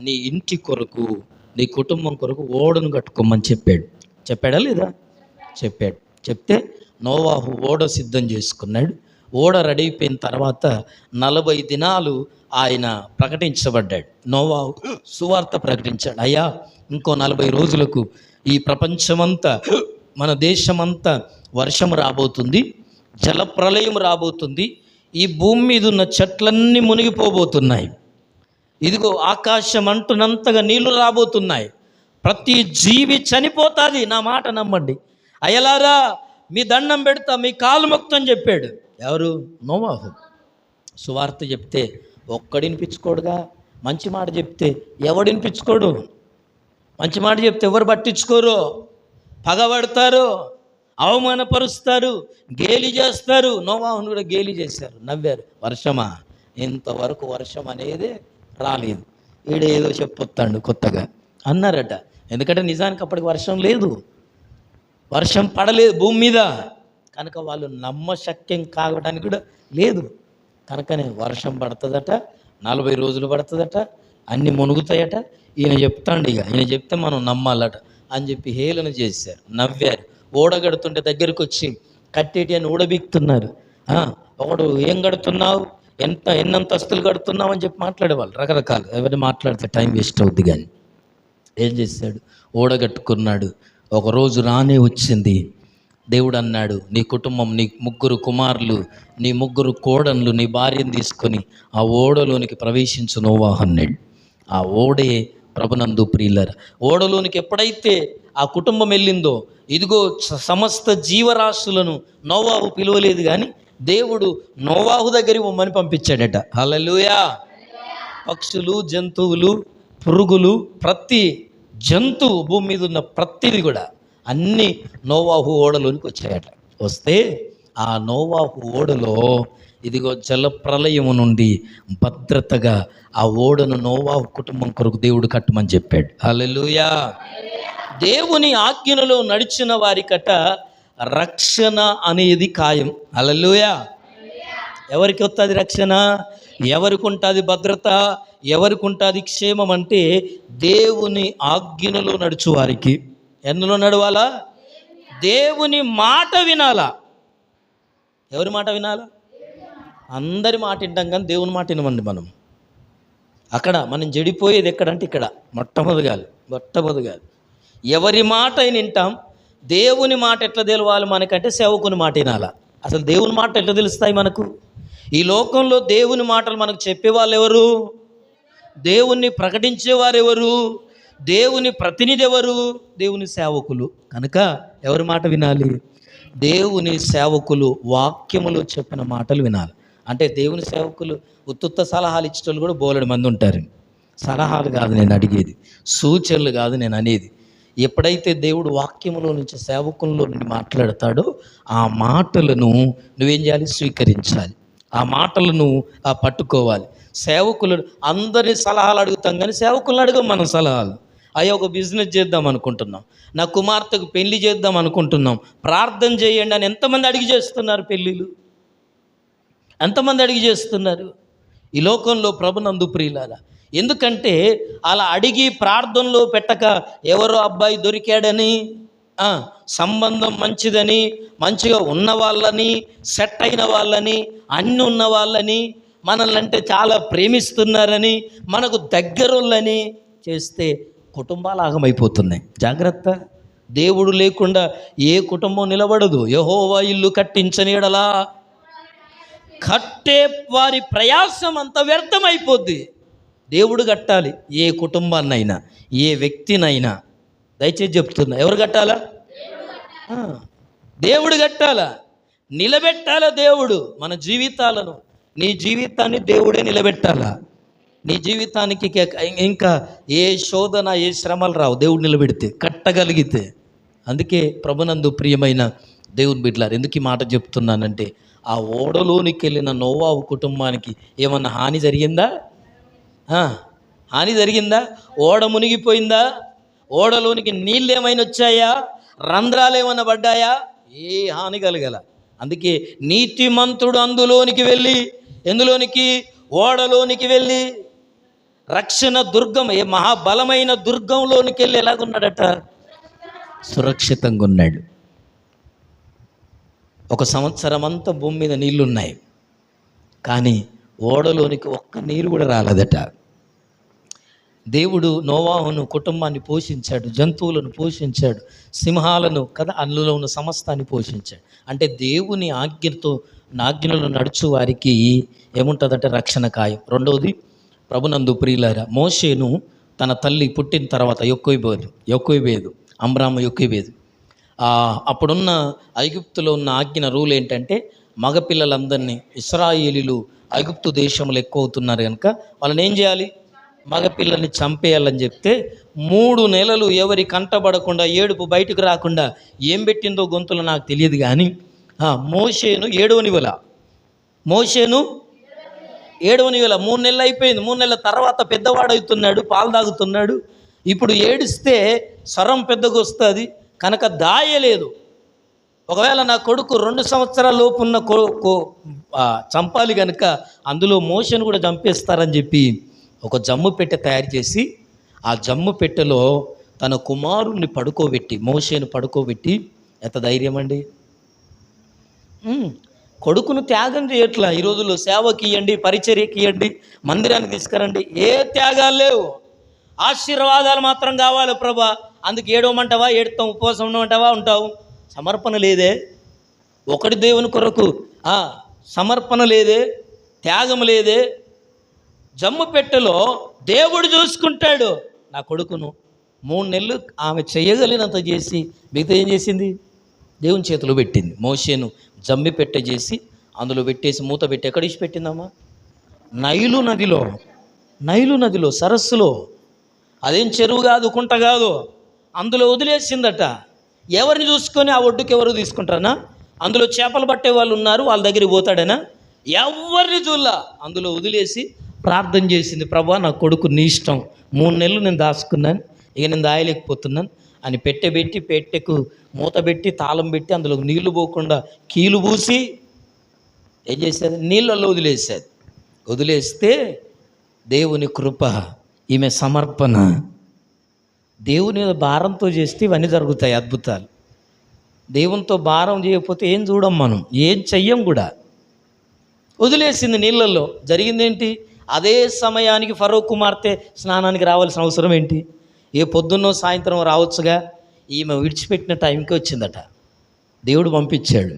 నీ ఇంటి కొరకు, నీ కుటుంబం కొరకు ఓడను కట్టుకోమని చెప్పాడా లేదా? చెప్పాడు. చెప్తే నోవాహు ఓడ సిద్ధం చేసుకున్నాడు. ఓడ రెడీ అయిపోయిన తర్వాత 40 దినాలు ఆయన ప్రకటించబడ్డాడు. నోవాహు సువార్త ప్రకటించాడు. అయ్యా, ఇంకో 40 రోజులకు ఈ ప్రపంచమంతా, మన దేశమంతా వర్షం రాబోతుంది, జలప్రలయం రాబోతుంది, ఈ భూమి మీద ఉన్న చెట్లన్నీ మునిగిపోబోతున్నాయి, ఇదిగో ఆకాశం అంటున్నంతగా నీళ్లు రాబోతున్నాయి, ప్రతి జీవి చనిపోతుంది, నా మాట నమ్మండి, అయ్యలారా మీ దండం పెడతా, మీ కాలు మొక్తం చెప్పాడు. ఎవరు? నోవాహు. సువార్త చెప్తే ఒక్కడినిపించుకోడుగా. మంచి మాట చెప్తే ఎవడినిపించుకోడు. మంచి మాట చెప్తే ఎవరు పట్టించుకోరు, పగబడతారు, అవమానపరుస్తారు, గేలి చేస్తారు. నోవాహును కూడా గేలి చేశారు, నవ్వారు. వర్షమా, ఇంతవరకు వర్షం అనేది రాలేదు, ఈడేదో చెప్పొస్తాడు కొత్తగా అన్నారట. ఎందుకంటే నిజానికి అప్పటికి వర్షం లేదు, వర్షం పడలేదు భూమి మీద, కనుక వాళ్ళు నమ్మశక్యం కావడానికి కూడా లేదు. కనుకనే వర్షం పడుతుందట, 40 రోజులు పడుతుందట, అన్నీ మునుగుతాయట. ఈయన చెప్తాండు, ఈయన చెప్తే మనం నమ్మాలట అని చెప్పి హేళన చేశారు, నవ్వారు. ఓడగడుతుంటే దగ్గరికి వచ్చి కట్టేటి అని ఊడబీక్తున్నారు. ఒకడు ఏం కడుతున్నావు, ఎన్నంతస్తులు కడుతున్నావు అని చెప్పి మాట్లాడేవాళ్ళు రకరకాలు. ఎవరిని మాట్లాడితే టైం వేస్ట్ అవుద్ది. కానీ ఏం చేశాడు? ఓడగట్టుకున్నాడు. ఒకరోజు రానే వచ్చింది. దేవుడు అన్నాడు, నీ కుటుంబం, నీ 3 కుమారులు, నీ 3 కోడన్లు, నీ భార్యను తీసుకొని ఆ ఓడలోనికి ప్రవేశించు నోవాహు అన్నాడు. ఆ ఓడే ప్రభునందు ప్రియులారా, ఓడలోనికి ఎప్పుడైతే ఆ కుటుంబం వెళ్ళిందో, ఇదిగో సమస్త జీవరాశులను నోవాహు పిలవలేదు, కానీ దేవుడు నోవాహు దగ్గరికి పొమ్మని పంపించాడట. హల్లెలూయా. పక్షులు, జంతువులు, పురుగులు, ప్రతి జంతువు, భూమి మీద ఉన్న ప్రతిది కూడా అన్నీ నోవాహు ఓడలోనికి వచ్చాయట. వస్తే ఆ నోవాహు ఓడలో ఇదిగో జలప్రలయము నుండి భద్రతగా ఆ ఓడను నోవాహు కుటుంబం కొరకు దేవుడు కట్టమని చెప్పాడు. హల్లెలూయా. దేవుని ఆజ్ఞలో నడిచిన వారికట రక్షణ అనేది ఖాయం. హల్లెలూయా. ఎవరికి వస్తుంది రక్షణ? ఎవరికి ఉంటుంది భద్రత? ఎవరికి ఉంటుంది క్షేమం? అంటే దేవుని ఆజ్ఞలో నడుచు వారికి. ఎందులో నడవాలా? దేవుని మాట వినాలా. ఎవరి మాట వినాలా? అందరి మాట వింటాం, కానీ దేవుని మాట వినమండి మనం. అక్కడ మనం చెడిపోయేది ఎక్కడంటే ఇక్కడ మొట్టమొదటిగా ఎవరి మాట వింటాం. దేవుని మాట ఎట్లా తెలవాలి మనకంటే సేవకుని మాట వినాలా. అసలు దేవుని మాట ఎట్లా తెలుస్తాయి మనకు? ఈ లోకంలో దేవుని మాటలు మనకు చెప్పేవాళ్ళు ఎవరు? దేవుణ్ణి ప్రకటించేవారు ఎవరు? దేవుని ప్రతినిధి ఎవరు? దేవుని సేవకులు. కనుక ఎవరి మాట వినాలి? దేవుని సేవకులు వాక్యములో చెప్పిన మాటలు వినాలి. అంటే దేవుని సేవకులు ఉత్తుత్త సలహాలు ఇచ్చేటోళ్ళు కూడా బోలెడు మంది ఉంటారు. సలహాలు కాదు నేను అడిగేది, సూచనలు కాదు నేను అనేది. ఎప్పుడైతే దేవుడు వాక్యములో నుంచి సేవకుల్లో నుండి మాట్లాడతాడో ఆ మాటలను నువ్వేం చేయాలి? స్వీకరించాలి. ఆ మాటలను పట్టుకోవాలి. సేవకులు అందరి సలహాలు అడుగుతాం, కానీ సేవకులను అడగం మనం సలహాలు. అయ్యా, ఒక బిజినెస్ చేద్దాం అనుకుంటున్నాం, నా కుమార్తెకు పెళ్లి చేద్దాం అనుకుంటున్నాం, ప్రార్థన చేయండి అని ఎంతమంది అడిగి చేస్తున్నారు పెళ్ళిళ్ళు? ఎంతమంది అడిగి చేస్తున్నారు ఈ లోకంలో ప్రభునందు ప్రియులారా? ఎందుకంటే అలా అడిగి ప్రార్థనలో పెట్టక ఎవరో అబ్బాయి దొరికాడని, సంబంధం మంచిదని, మంచిగా ఉన్న వాళ్ళని, సెట్ అయిన వాళ్ళని, అన్నీ ఉన్న వాళ్ళని, మనల్ని అంటే చాలా ప్రేమిస్తున్నారని, మనకు దగ్గరోళ్ళని చేస్తే కుటుంబాలు ఆగమైపోతున్నాయి. జాగ్రత్త. దేవుడు లేకుండా ఏ కుటుంబం నిలబడదు. యెహోవా ఇల్లు కట్టించని యెడల కట్టే వారి ప్రయాసం అంత వ్యర్థమైపోద్ది. దేవుడు కట్టాలి. ఏ కుటుంబాన్నైనా, ఏ వ్యక్తినైనా. దయచేసి చెప్తున్నా, ఎవరు కట్టాలా? దేవుడు కట్టాలా, నిలబెట్టాలా. దేవుడు మన జీవితాలను, నీ జీవితాన్ని దేవుడే నిలబెట్టాలా. నీ జీవితానికి ఇంకా ఏ శోధన, ఏ శ్రమలు రావు దేవుడు నిలబెడితే, కట్టగలిగితే. అందుకే ప్రభునందు ప్రియమైన దేవుని బిడ్డలారు, ఎందుకు ఈ మాట చెప్తున్నానంటే, ఆ ఓడలోనికి వెళ్ళిన నోవాహు కుటుంబానికి ఏమన్నా హాని జరిగిందా? హాని జరిగిందా? ఓడ మునిగిపోయిందా? ఓడలోనికి నీళ్ళు ఏమైనా వచ్చాయా? రంధ్రాలు ఏమైనా పడ్డాయా? ఏ హాని కలగల. అందుకే నీతిమంతుడు అందులోనికి వెళ్ళి, ఎందులోనికి? ఓడలోనికి వెళ్ళి రక్షణ దుర్గం, ఏ మహాబలమైన దుర్గంలోనికి వెళ్ళి ఎలాగున్నాడట? సురక్షితంగా ఉన్నాడు. 1 సంవత్సరం అంతా భూమి మీద నీళ్లున్నాయి, కానీ ఓడలోనికి ఒక్క నీరు కూడా రాలేదట. దేవుడు నోవాహును కుటుంబాన్ని పోషించాడు, జంతువులను పోషించాడు, సింహాలను కదా, అందులో ఉన్న సమస్తాన్ని పోషించాడు. అంటే దేవుని ఆజ్ఞలో నడుచు వారికి ఏముంటుందంటే రక్షణ ఖాయం. రెండవది, ప్రభునందు ప్రియులారా, మోషేను తన తల్లి పుట్టిన తర్వాత యొక్కోబేదు అమ్రాము యొక్కోబేదు అప్పుడున్న ఐగుప్తులో ఉన్న రూల్ ఏంటంటే, మగపిల్లలందరినీ, ఇశ్రాయేలీలు ఐగుప్తు దేశంలో ఎక్కువ అవుతున్నారు కనుక వాళ్ళని ఏం చేయాలి? మగపిల్లల్ని చంపేయాలని చెప్తే 3 నెలలు ఎవరి కంటబడకుండా, ఏడుపు బయటకు రాకుండా ఏం పెట్టిందో గొంతులో నాకు తెలియదు, కానీ మోషేను ఏడవనివల 3 నెలలు అయిపోయింది. 3 నెలల తర్వాత పెద్దవాడవుతున్నాడు, పాలు తాగుతున్నాడు. ఇప్పుడు ఏడిస్తే స్వరం పెద్దగా వస్తుంది కనుక దాయలేదు. ఒకవేళ నా కొడుకు 2 సంవత్సరాల లోపు ఉన్న చంపాలి కనుక అందులో మోషేను కూడా చంపేస్తారని చెప్పి ఒక జమ్ము పెట్టె తయారు చేసి, ఆ జమ్ము పెట్టెలో తన కుమారుణ్ణి పడుకోబెట్టి, మోషేను పడుకోబెట్టి, ఎంత ధైర్యం అండి! కొడుకును త్యాగం చేయట్లా. ఈ రోజుల్లో సేవకి ఇవ్వండి, పరిచర్యకి ఇవ్వండి, మందిరానికి తీసుకురండి, ఏ త్యాగాలు లేవు. ఆశీర్వాదాలు మాత్రం కావాలి ప్రభా. అందుకు ఏడవమంటావా? ఏడుతాం. ఉపవాసం ఉండమంటావా? ఉంటావు. సమర్పణ లేదే. ఒకటి దేవుని కొరకు సమర్పణ లేదే, త్యాగం లేదే. జమ్ము పెట్టెలో దేవుడు చూసుకుంటాడు. నా కొడుకును 3 నెలలు ఆమె చేయగలిగినంత చేసి మిగతా ఏం చేసింది? దేవుని చేతిలో పెట్టింది. మోషేను జమ్మి పెట్టె చేసి అందులో పెట్టేసి మూత పెట్టి ఎక్కడ ఇచ్చి పెట్టిందమ్మా? నైలు నదిలో సరస్సులో. అదేం చెరువు కాదు, కుంట కాదు, అందులో వదిలేసిందట. ఎవరిని చూసుకొని ఆ ఒడ్డుకి ఎవరు తీసుకుంటారనా? అందులో చేపలు పట్టే వాళ్ళు ఉన్నారు, వాళ్ళ దగ్గరికి పోతాడనా? ఎవరిని చూడలా, అందులో వదిలేసి ప్రార్థన చేసింది. ప్రభా, నా కొడుకు నీ ఇష్టం, 3 నెలలు నేను దాచుకున్నాను, ఇక నేను దాయలేకపోతున్నాను అని పెట్టెకు మూత పెట్టి తాళం పెట్టి అందులో నీళ్లు పోకుండా కీలు పూసి ఏం చేసేది? నీళ్ళల్లో వదిలేస్తే దేవుని కృప, ఈమె సమర్పణ, దేవుని భారంతో చేస్తే ఇవన్నీ జరుగుతాయి అద్భుతాలు. దేవునితో భారం చేయకపోతే ఏం చూడం, మనం ఏం చెయ్యం కూడా. వదిలేసింది నీళ్ళల్లో. జరిగిందేంటి? అదే సమయానికి ఫరో కుమార్తె స్నానానికి రావాల్సిన అవసరం ఏంటి? ఏ పొద్దున్నో సాయంత్రం రావచ్చుగా. ఈమె విడిచిపెట్టిన టైంకి వచ్చిందట. దేవుడు పంపించాడు.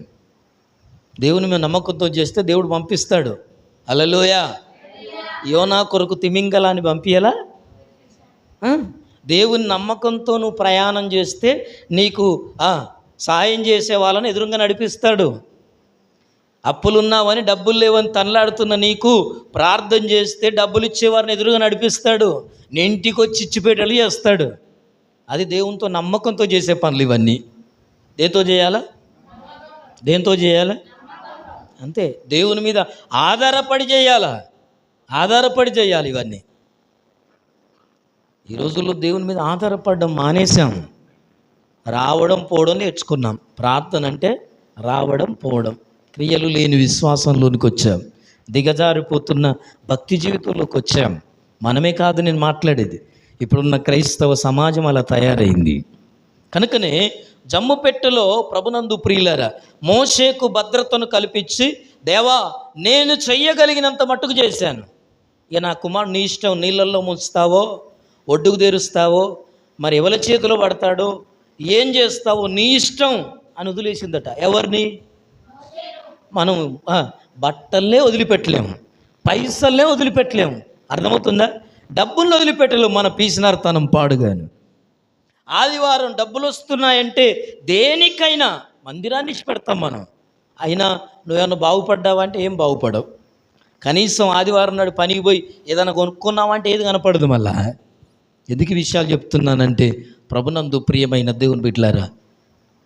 దేవుని మీద నమ్మకంతో చేస్తే దేవుడు పంపిస్తాడు. హల్లెలూయా. యోనా కొరకు తిమింగలాన్ని పంపియలా? దేవుని నమ్మకంతో నువ్వు ప్రయాణం చేస్తే నీకు సాయం చేసే వాళ్ళని ఎదురుగా నడిపిస్తాడు. అప్పులున్నావని, డబ్బులు లేవని తనలాడుతున్న నీకు ప్రార్థన చేస్తే డబ్బులు ఇచ్చేవారిని ఎదురుగా నడిపిస్తాడు. నీ ఇంటికి వచ్చి ఇచ్చిపెట్టేలు చేస్తాడు. అది దేవునితో నమ్మకంతో చేసే పనులు ఇవన్నీ. దేంతో చేయాలా? అంతే. దేవుని మీద ఆధారపడి చేయాలి ఇవన్నీ. ఈ రోజుల్లో దేవుని మీద ఆధారపడడం మానేశాం. రావడం పోవడం నేర్చుకున్నాం. ప్రార్థన అంటే రావడం పోవడం. క్రియలు లేని విశ్వాసంలోనికి వచ్చాం. దిగజారిపోతున్న భక్తి జీవితంలోకి వచ్చాం. మనమే కాదు నేను మాట్లాడేది, ఇప్పుడున్న క్రైస్తవ సమాజం అలా తయారైంది. కనుకనే జమ్ము పెట్టెలో ప్రభునందు ప్రియులారా, మోషేకు భద్రతను కల్పించి, దేవా నేను చెయ్యగలిగినంత మట్టుకు చేశాను, ఇక నా కుమారుడు నీ ఇష్టం, నీళ్ళల్లో ముంచుతావో, ఒడ్డుకు తెరుస్తావో, మరి ఎవరి చేతిలో పడతాడో, ఏం చేస్తావో నీ ఇష్టం అని వదిలేసిందట. ఎవరిని? మనం బట్టలనే వదిలిపెట్టలేము, పైసలనే వదిలిపెట్టలేము. అర్థమవుతుందా? డబ్బులను వదిలిపెట్టలేము. మన పీసినార్తనం పాడుగాను. ఆదివారం డబ్బులు వస్తున్నాయంటే దేనికైనా మందిరాన్ని ఇచ్చిపెడతాం మనం. అయినా నువ్వేమన్నా బాగుపడ్డావా అంటే ఏం బాగుపడవు. కనీసం ఆదివారం నాడు పనికి పోయి ఏదైనా కొనుక్కున్నావంటే ఏది కనపడదు. మళ్ళా ఎందుకు విషయాలు చెప్తున్నానంటే, ప్రభునందు ప్రియమైన దేవుని బిడ్డలారా,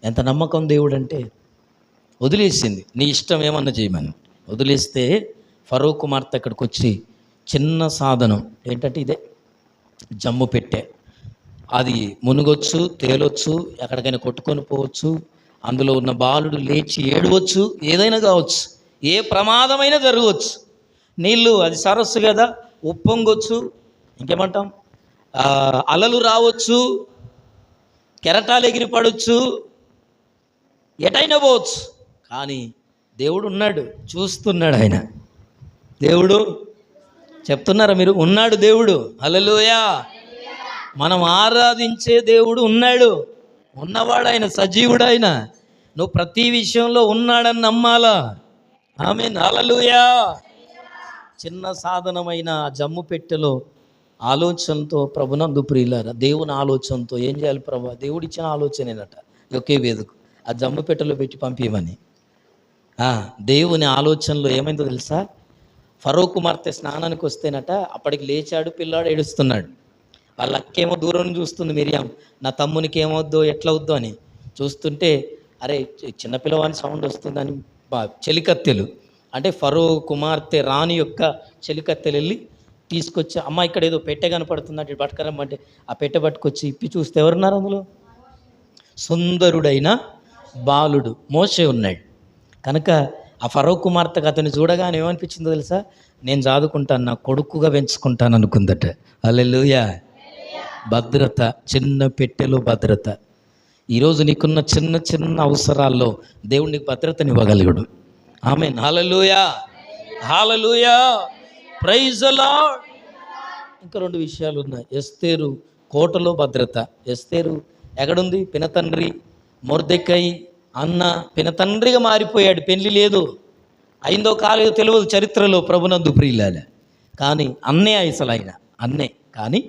ఎంత నమ్మకం దేవుడు అంటే, వదిలేసింది. నీ ఇష్టం ఏమన్నా చేయమని వదిలేస్తే ఫరో కుమార్తె అక్కడికి వచ్చి చిన్న సాధనం ఏంటంటే ఇదే జమ్ము పెట్టె. అది మునుగొచ్చు, తేలొచ్చు, ఎక్కడికైనా కొట్టుకొని పోవచ్చు, అందులో ఉన్న బాలుడు లేచి ఏడవచ్చు, ఏదైనా కావచ్చు, ఏ ప్రమాదమైనా జరగవచ్చు. నీళ్ళు, అది సరస్సు కదా, ఉప్పొంగొచ్చు, ఇంకేమంటాం? అలలు రావచ్చు, కెరటాలు ఎగిరి పడవచ్చు, ఎటైనా పోవచ్చు, కానీ దేవుడు ఉన్నాడు, చూస్తున్నాడు. ఆయన దేవుడు, చెప్తున్నారా మీరు? ఉన్నాడు దేవుడు. హల్లెలూయా. మనం ఆరాధించే దేవుడు ఉన్నాడు, ఉన్నవాడు ఆయన, సజీవుడు ఆయన. నువ్వు ప్రతి విషయంలో ఉన్నాడని నమ్మాలా. ఆమేన్, హల్లెలూయా. చిన్న సాధనమైన జమ్ము పెట్టెలో ఆలోచనతో ప్రభునందు ప్రియులారా, దేవుని ఆలోచనతో ఏం చేయాలి ప్రభా? దేవుడిచ్చిన ఆలోచనేనట. ఒకే వేదిక ఆ జమ్ము పెట్టెలో పెట్టి పంపించమని. దేవుని ఆలోచనలో ఏమైందో తెలుసా? ఫరో కుమార్తె స్నానానికి వస్తేనట, అప్పటికి లేచాడు పిల్లాడు, ఏడుస్తున్నాడు. వాళ్ళ అక్కేమో దూరం చూస్తుంది, మిరియాం, నా తమ్మునికి ఏమవుద్దో ఎట్లవుద్దో అని చూస్తుంటే, అరే చిన్నపిల్లవాని సౌండ్ వస్తుందని చెలికత్తెలు, అంటే ఫరో కుమార్తె రాణి యొక్క చెలికత్తెలు వెళ్ళి తీసుకొచ్చి, అమ్మ ఇక్కడ ఏదో పెట్టె కనపడుతుంది అంటే పట్టుకరమ్మంటే, ఆ పెట్టె పట్టుకొచ్చి ఇప్పి చూస్తే ఎవరున్నారు అందులో? సుందరుడైన బాలుడు మోషే ఉన్నాడు. కనుక ఆ ఫరో కుమార్తెకు అతన్ని చూడగానే ఏమనిపించిందో తెలుసా? నేను చదువుకుంటాను, నా కొడుకుగా పెంచుకుంటాను అనుకుందట. హల్లెలూయా. భద్రత, చిన్న పెట్టెలో భద్రత. ఈరోజు నీకున్న చిన్న చిన్న అవసరాల్లో దేవుడు నీకు భద్రతనివ్వగలిగాడు. ఆమేన్, హల్లెలూయా, హల్లెలూయా, ప్రైజ్ ది లార్డ్. ఇంకా 2 విషయాలు ఉన్నాయి. ఎస్తేరు కోటలో భద్రత. ఎస్తేరు ఎక్కడుంది? పినతండ్రి మొర్దెకై అన్న పినతండ్రిగా మారిపోయాడు. పెళ్లి లేదు, అయిందో కాలేదో తెలియదు చరిత్రలో ప్రభునందు ప్రియులారా. కానీ అన్నే అసలు ఆయన అన్నే, కానీ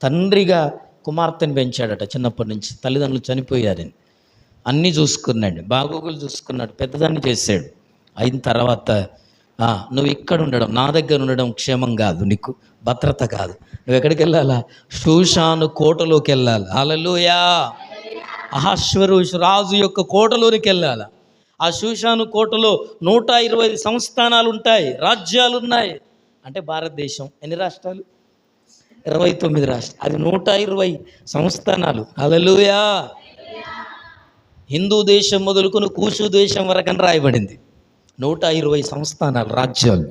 తండ్రిగా కుమార్తెను పెంచాడట. చిన్నప్పటి నుంచి తల్లిదండ్రులు చనిపోయారని అన్నీ చూసుకున్నాడు, బాగోగులు చూసుకున్నాడు, పెద్దదాన్ని చేశాడు. అయిన తర్వాత నువ్వు ఇక్కడ ఉండడం, నా దగ్గర ఉండడం క్షేమం కాదు, నీకు భద్రత కాదు. నువ్వు ఎక్కడికి వెళ్ళాలా? షూషాను కోటలోకి వెళ్ళాలి. హల్లెలూయా. అహష్వేరోషు రాజు యొక్క కోటలోనికి వెళ్ళాలి. ఆ షూషాను కోటలో 120 సంస్థానాలు ఉంటాయి, రాజ్యాలు ఉన్నాయి. అంటే భారతదేశం ఎన్ని రాష్ట్రాలు? 29 రాష్ట్రాలు, అది 120 సంస్థానాలు. హల్లెలూయా. హిందూ దేశం మొదలుకొని కూషు దేశం వరకని రాయబడింది. 120 సంస్థానాలు, రాజ్యాలు.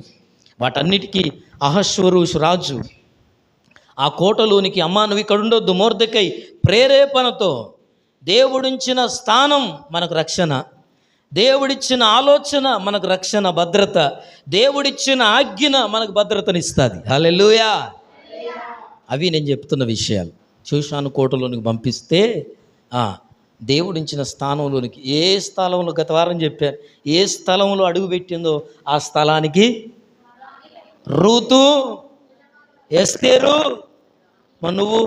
వాటన్నిటికీ అహష్వేరోషు రాజు ఆ కోటలోనికి, అమ్మా నువ్వు ఇక్కడ ఉండొద్దు, మొర్దెకై ప్రేరేపణతో, దేవుడిచ్చిన స్థానం మనకు రక్షణ, దేవుడిచ్చిన ఆలోచన మనకు రక్షణ, భద్రత, దేవుడిచ్చిన ఆజ్ఞ మనకు భద్రతనిస్తుంది. హల్లెలూయా. అవి నేను చెప్తున్న విషయాలు. షూషాను కోటలోనికి పంపిస్తే దేవుడిచ్చిన స్థానంలోనికి, ఏ స్థలంలో గత వారం చెప్పారు, ఏ స్థలంలో అడుగుపెట్టిందో ఆ స్థలానికి రూతు, ఎస్తేరు, నువ్వు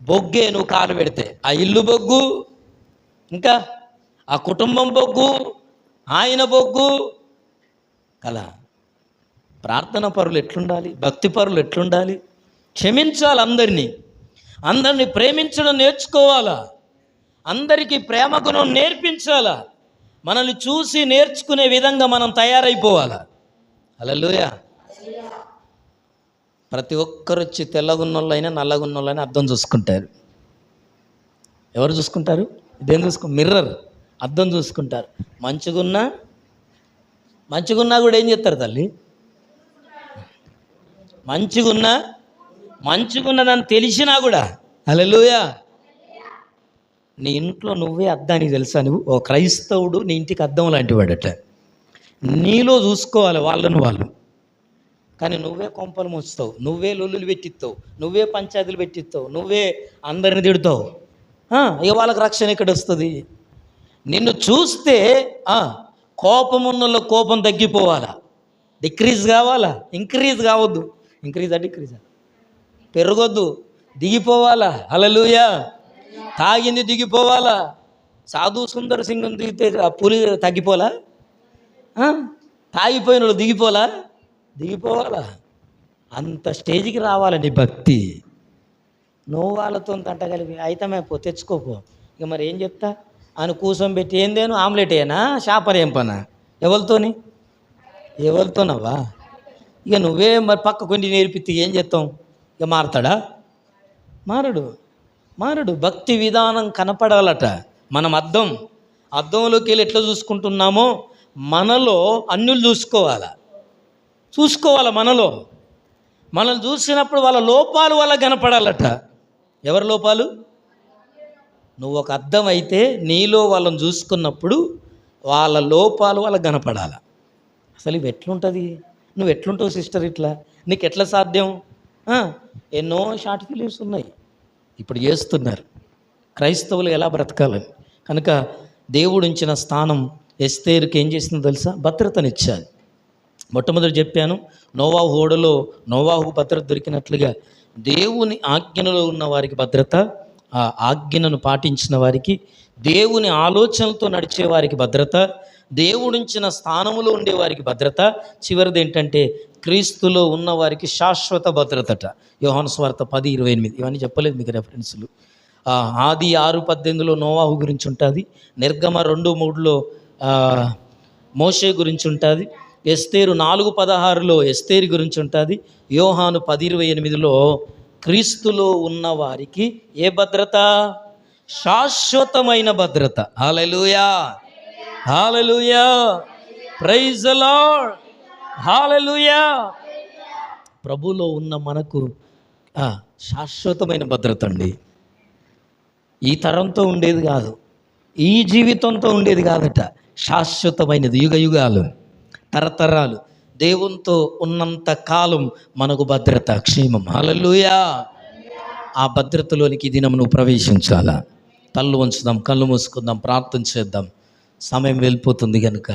బొగ్గే, నువ్వు కాలు పెడితే ఆ ఇల్లు బొగ్గు, ఇంకా ఆ కుటుంబం బొగ్గు, ఆయన బొగ్గు కదా. ప్రార్థన పరులు ఎట్లుండాలి? భక్తి పరులు ఎట్లుండాలి? క్షమించాలి, అందరినీ ప్రేమించడం నేర్చుకోవాలా, అందరికీ ప్రేమ గుణం నేర్పించాలా, మనల్ని చూసి నేర్చుకునే విధంగా మనం తయారైపోవాలా. హల్లెలూయా. ప్రతి ఒక్కరు వచ్చి తెల్లగున్నోళ్ళైనా నల్లగున్నోళ్ళైనా అద్దం చూసుకుంటారు. ఎవరు చూసుకుంటారు? ఇదేం మిర్రర్, అద్దం చూసుకుంటారు. మంచిగున్నా కూడా ఏం చేస్తారు తల్లి? మంచిగున్నదని తెలిసినా కూడా. హల్లెలూయా. నీ ఇంట్లో నువ్వే అద్దానికి తెలుసా? నువ్వు ఓ క్రైస్తవుడు నీ ఇంటికి అద్దం లాంటి వాడట. నీలో చూసుకోవాలి వాళ్ళను వాళ్ళు, కానీ నువ్వే కొంపలు మోస్తావు, నువ్వే లొల్లులు పెట్టిస్తావు, నువ్వే పంచాయతీలు పెట్టిస్తావు, నువ్వే అందరిని తిడతావు. ఇక వాళ్ళకి రక్షణ ఎక్కడ వస్తుంది? నిన్ను చూస్తే కోపమున్నలో కోపం తగ్గిపోవాలా, డిక్రీజ్ కావాలా, ఇంక్రీజ్ కావద్దు. ఇంక్రీజా డిక్రీజా? పెరగొద్దు, దిగిపోవాలా. హల్లెలూయా. తాగింది దిగిపోవాలా. సాధు సుందర్ సింగ్ దిగితే ఆ పులి తగ్గిపోలా? తాగిపోయిన వాళ్ళు దిగిపోవాలా. అంత స్టేజ్కి రావాలండి భక్తి. నువ్వు వాళ్ళతో తంటగలిపి అయితమైపో, తెచ్చుకోపో. ఇక మరి ఏం చెప్తా అని కూర్చొని పెట్టి ఏందేను ఆమ్లెట్ ఏనా షాపర్ ఏం పనా? ఎవరితోనవ్వా? ఇక నువ్వే మరి పక్క కొన్ని నేర్పితే ఏం చేస్తాం? ఇక మారతాడా? మారడు. భక్తి విధానం కనపడాలట. మనం అద్దంలోకి వెళ్ళి ఎట్లా చూసుకుంటున్నామో మనలో అన్యులు చూసుకోవాలా. మనలో మనల్ని చూసినప్పుడు వాళ్ళ లోపాలు వాళ్ళ కనపడాలట. ఎవరి లోపాలు? నువ్వు ఒక అద్దం అయితే నీలో వాళ్ళని చూసుకున్నప్పుడు వాళ్ళ లోపాలు వాళ్ళకి కనపడాల. అసలు ఇవి ఎట్లుంటుంది? నువ్వు ఎట్లుంటావు సిస్టర్? ఇట్లా నీకు ఎట్లా సాధ్యం? ఎన్నో షార్ట్ ఫిలిమ్స్ ఉన్నాయి, ఇప్పుడు చేస్తున్నారు క్రైస్తవులు ఎలా బ్రతకాలని. కనుక దేవుడు ఉంచిన స్థానం ఎస్తేరుకి ఏం చేసిందో తెలుసా? భద్రతనిచ్చాడు. మొట్టమొదటి చెప్పాను, నోవాహు ఓడలో నోవాహు భద్రత దొరికినట్లుగా దేవుని ఆజ్ఞలో ఉన్న వారికి భద్రత, ఆ ఆజ్ఞను పాటించిన వారికి, దేవుని ఆలోచనలతో నడిచే వారికి భద్రత, దేవుడించిన స్థానములో ఉండే వారికి భద్రత, చివరిది ఏంటంటే క్రీస్తులో ఉన్న వారికి శాశ్వత భద్రతట. యోహాను సువార్త 10:28. ఇవన్నీ చెప్పలేదు మీకు రెఫరెన్సులు. ఆది 6:18 నోవాహు గురించి ఉంటుంది. నిర్గమ 2:3 మోషే గురించి ఉంటుంది. ఎస్తేరు 4:16 ఎస్తేరు గురించి ఉంటుంది. యోహాను 10:28 క్రీస్తులో ఉన్న వారికి ఏ భద్రత? శాశ్వతమైన భద్రత. హల్లెలూయా, హల్లెలూయా, ప్రైజ్ ది లార్డ్, హల్లెలూయా. ప్రభులో ఉన్న మనకు శాశ్వతమైన భద్రత అండి. ఈ తరంతో ఉండేది కాదు, ఈ జీవితంతో ఉండేది కాదట. శాశ్వతమైనది, యుగ యుగాలు, తరతరాలు దేవునితో ఉన్నంత కాలం మనకు భద్రత, క్షేమం. హల్లెలూయా. ఆ భద్రతలోనికి ఈ దినం నువ్వు ప్రవేశించాలా? తల్లు వంచుదాం, కళ్ళు మూసుకుందాం, ప్రార్థన చేద్దాం. సమయం వెళ్ళిపోతుంది కనుక.